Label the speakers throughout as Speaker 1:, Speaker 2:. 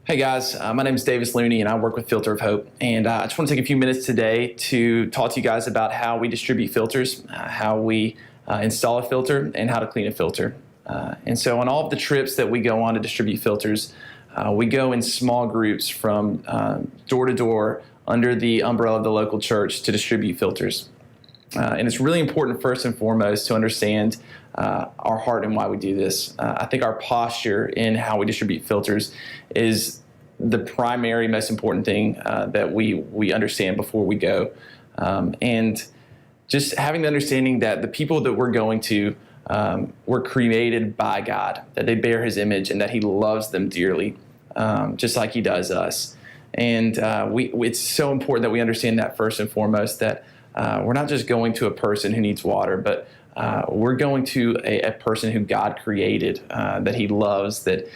Speaker 1: Hey guys, my name is Davis Looney and I work with Filter of Hope. And I just want to take a few minutes today to talk to you guys about how we distribute filters, how we install a filter, and how to clean a filter. And so on all of the trips that we go on to distribute filters, we go in small groups from door to door under the umbrella of the local church to distribute filters. And it's really important, first and foremost, to understand our heart and why we do this. I think our posture in how we distribute filters is the primary, most important thing that we understand before we go. And just having the understanding that the people that we're going to were created by God, that they bear His image, and that He loves them dearly, just like He does us. And it's so important that we understand that first and foremost, that we're not just going to a person who needs water, but we're going to a person who God created, that He loves, that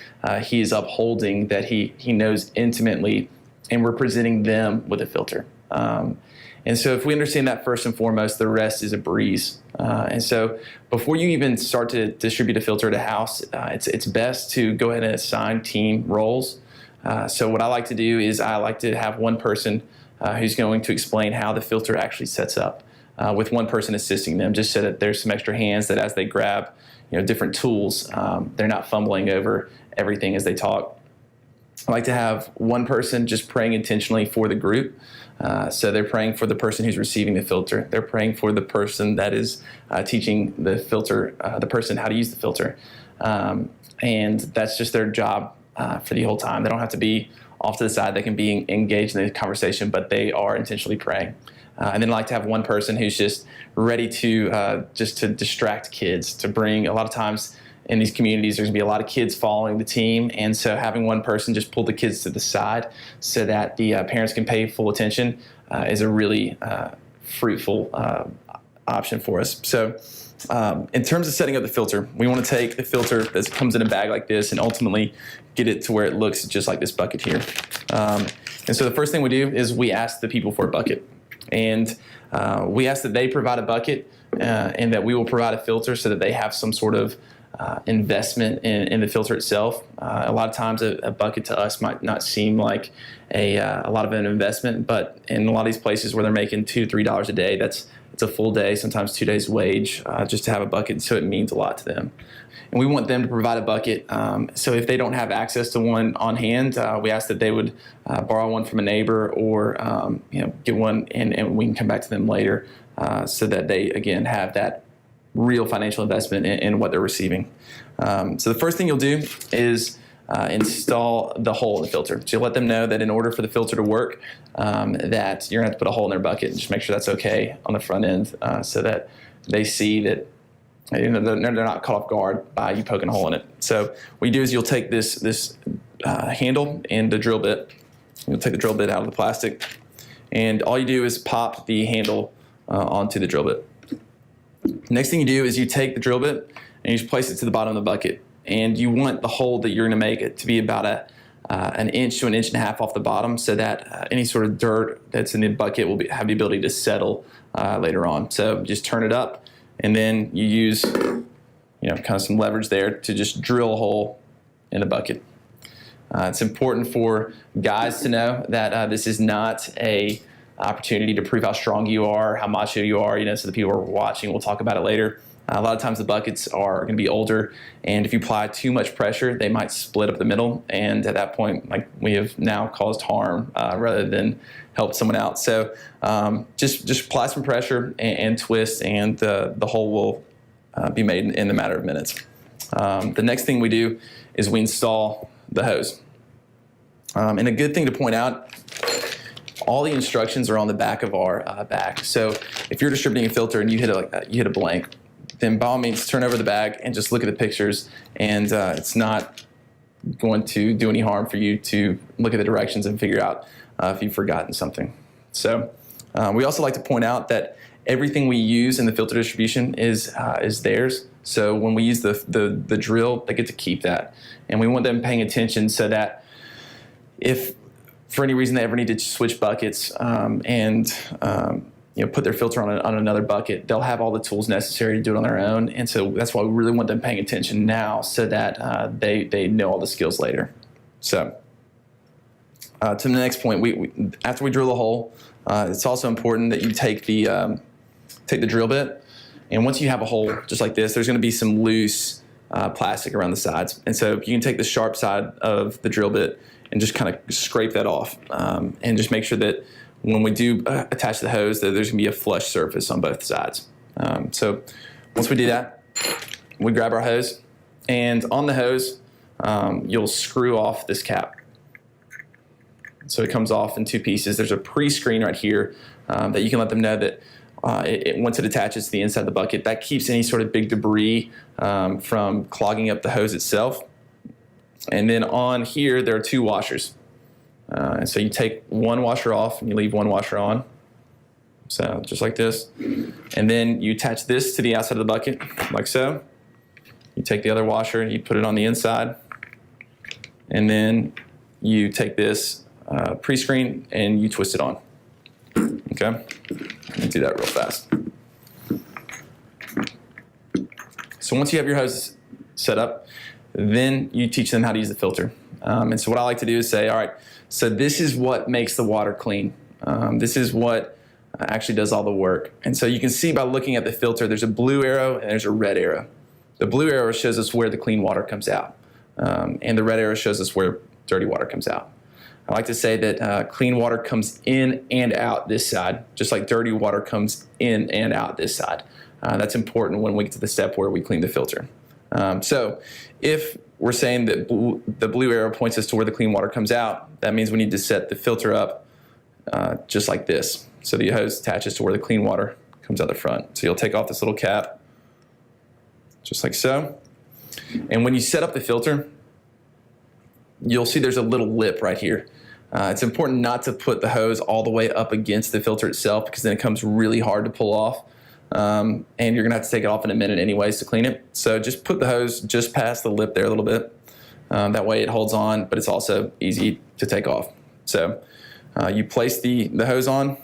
Speaker 1: He is upholding, that He knows intimately, and we're presenting them with a filter. And so if we understand that first and foremost, the rest is a breeze. And so before you even start to distribute a filter at a house, it's best to go ahead and assign team roles. So what I like to do is I like to have one person who's going to explain how the filter actually sets up, with one person assisting them, just so that there's some extra hands that as they grab different tools, they're not fumbling over everything as they talk. I like to have one person just praying intentionally for the group. So they're praying for the person who's receiving the filter. They're praying for the person that is teaching the filter, the person how to use the filter. And that's just their job for the whole time. They don't have to be off to the side. They can be engaged in the conversation, but they are intentionally praying. And then I like to have one person who's just ready to just to distract kids, to bring, a lot of times in these communities, there's gonna be a lot of kids following the team. And so having one person just pull the kids to the side so that the parents can pay full attention is a really fruitful option for us. So in terms of setting up the filter, we want to take the filter that comes in a bag like this and ultimately get it to where it looks just like this bucket here. And so the first thing we do is we ask the people for a bucket. And we ask that they provide a bucket and that we will provide a filter so that they have some sort of investment in the filter itself. A lot of times a bucket to us might not seem like a lot of an investment, but in a lot of these places where they're making $2, $3 a day, it's a full day, sometimes 2 days' wage, just to have a bucket, so it means a lot to them. And we want them to provide a bucket. So if they don't have access to one on hand, we ask that they would borrow one from a neighbor or get one, and we can come back to them later so that they, again, have that real financial investment in what they're receiving. So the first thing you'll do is install the hole in the filter. So you'll let them know that in order for the filter to work, that you're going to have to put a hole in their bucket and just make sure that's okay on the front end, so that they see that they're not caught off guard by you poking a hole in it. So what you do is you'll take this handle and the drill bit. You'll take the drill bit out of the plastic, and all you do is pop the handle onto the drill bit. Next thing you do is you take the drill bit and you just place it to the bottom of the bucket. And you want the hole that you're going to make it to be about an inch to an inch and a half off the bottom, so that any sort of dirt that's in the bucket will have the ability to settle later on. So just turn it up, and then you use kind of some leverage there to just drill a hole in the bucket. It's important for guys to know that this is not a opportunity to prove how strong you are, how macho you are, so the people who are watching, we'll talk about it later. A lot of times the buckets are going to be older, and if you apply too much pressure, they might split up the middle, and at that point, we have now caused harm rather than helped someone out. So just apply some pressure and twist, and the hole will be made in a matter of minutes. The next thing we do is we install the hose. And a good thing to point out, all the instructions are on the back of our bag. So if you're distributing a filter and you hit a blank, then by all means turn over the bag and just look at the pictures, and it's not going to do any harm for you to look at the directions and figure out if you've forgotten something. So we also like to point out that everything we use in the filter distribution is theirs. So when we use the drill, they get to keep that, and we want them paying attention so that if for any reason they ever need to switch buckets and put their filter on another bucket, they'll have all the tools necessary to do it on their own. And so that's why we really want them paying attention now, so that they know all the skills later. So to the next point, after we drill a hole, it's also important that you take the drill bit, and once you have a hole just like this, there's going to be some loose plastic around the sides, and so you can take the sharp side of the drill bit and just kind of scrape that off, and just make sure that when we do attach the hose, that there's going to be a flush surface on both sides. So once we do that, we grab our hose, and on the hose, you'll screw off this cap. So it comes off in two pieces. There's a pre-screen right here that you can let them know that once it attaches to the inside of the bucket, that keeps any sort of big debris from clogging up the hose itself. And then on here, there are two washers. And so you take one washer off and you leave one washer on. So just like this. And then you attach this to the outside of the bucket, like so. You take the other washer, you put it on the inside. And then you take this pre-screen and you twist it on. Okay? Let me do that real fast. So once you have your hose set up, then you teach them how to use the filter. And so what I like to do is say, all right, so this is what makes the water clean. This is what actually does all the work. And so you can see by looking at the filter, there's a blue arrow and there's a red arrow. The blue arrow shows us where the clean water comes out. And the red arrow shows us where dirty water comes out. I like to say that clean water comes in and out this side, just like dirty water comes in and out this side. That's important when we get to the step where we clean the filter. So if we're saying that the blue arrow points us to where the clean water comes out, that means we need to set the filter up just like this. So the hose attaches to where the clean water comes out the front. So you'll take off this little cap, just like so. And when you set up the filter, you'll see there's a little lip right here. It's important not to put the hose all the way up against the filter itself, because then it comes really hard to pull off. And you're gonna have to take it off in a minute anyways to clean it. So just put the hose just past the lip there a little bit. That way it holds on, but it's also easy to take off. So you place the hose on.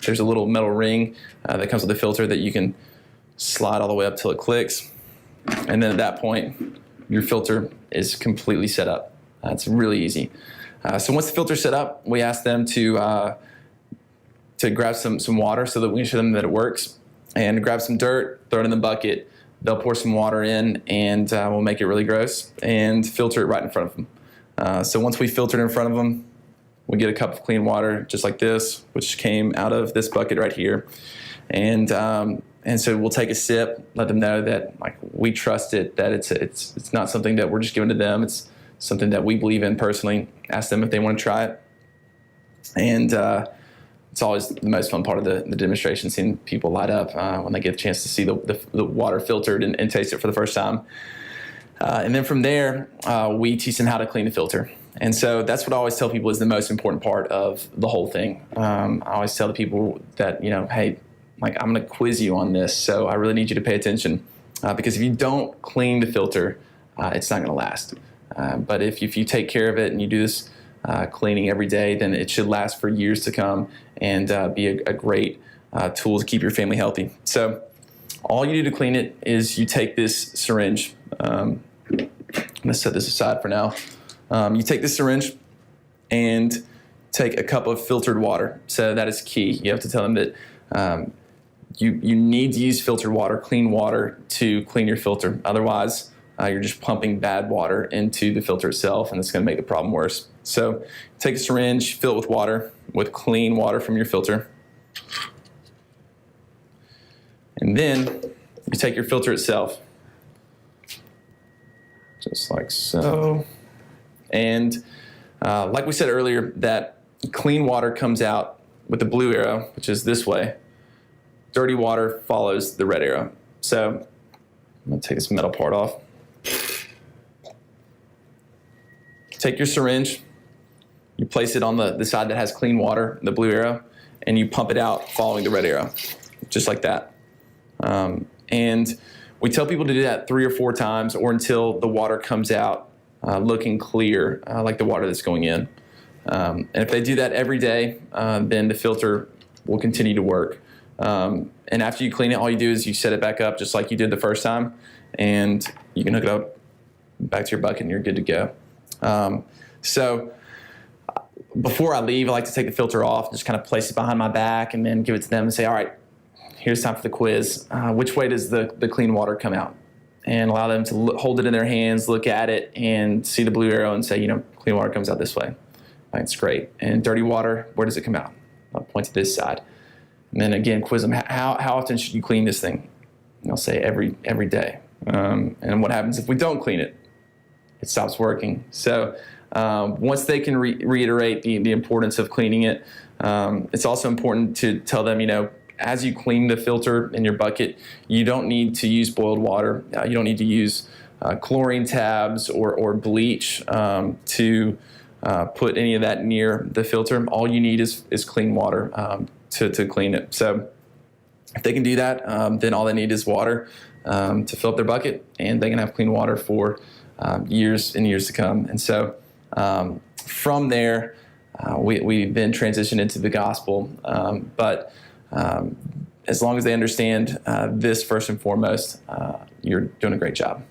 Speaker 1: There's a little metal ring that comes with the filter that you can slide all the way up till it clicks. And then at that point, your filter is completely set up. It's really easy. So once the filter's set up, we ask them to grab some water so that we can show them that it works, and grab some dirt, throw it in the bucket. They'll pour some water in, and we'll make it really gross and filter it right in front of them. So once we filtered in front of them, we get a cup of clean water just like this, which came out of this bucket right here. And so we'll take a sip, let them know that like we trust it, that it's not something that we're just giving to them. It's something that we believe in personally. Ask them if they want to try it. And it's always the most fun part of the demonstration, seeing people light up when they get a chance to see the water filtered and taste it for the first time. And then from there, we teach them how to clean the filter. And so that's what I always tell people is the most important part of the whole thing. I always tell the people that, hey, like I'm going to quiz you on this, so I really need you to pay attention. Because if you don't clean the filter, it's not going to last. But if you take care of it and you do this cleaning every day, then it should last for years to come and be a great tool to keep your family healthy. So all you do to clean it is you take this syringe. I'm going to set this aside for now. You take this syringe and take a cup of filtered water. So that is key. You have to tell them that you need to use filtered water, clean water, to clean your filter. Otherwise, you're just pumping bad water into the filter itself, and it's going to make the problem worse. So take a syringe, fill it with water, with clean water from your filter. And then you take your filter itself, just like so. And like we said earlier, that clean water comes out with the blue arrow, which is this way. Dirty water follows the red arrow. So I'm going to take this metal part off. Take your syringe, you place it on the side that has clean water, the blue arrow, and you pump it out following the red arrow, just like that. And we tell people to do that 3 or 4 times, or until the water comes out looking clear, like the water that's going in. And if they do that every day, then the filter will continue to work. And after you clean it, all you do is you set it back up just like you did the first time, and you can hook it up back to your bucket and you're good to go. So before I leave, I like to take the filter off, just kind of place it behind my back, and then give it to them and say, all right, here's time for the quiz. Which way does the clean water come out? And allow them to hold it in their hands, look at it, and see the blue arrow and say, clean water comes out this way. That's great. And dirty water, where does it come out? I'll point to this side. And then again, quiz them, how often should you clean this thing? And I'll say every day. And what happens if we don't clean it? It stops working. So once they can reiterate the importance of cleaning it, it's also important to tell them, as you clean the filter in your bucket, you don't need to use boiled water. You don't need to use chlorine tabs or bleach to put any of that near the filter. All you need is clean water to clean it. So if they can do that, then all they need is water to fill up their bucket, and they can have clean water for years and years to come. And so from there, we then transition into the gospel. But as long as they understand this first and foremost, you're doing a great job.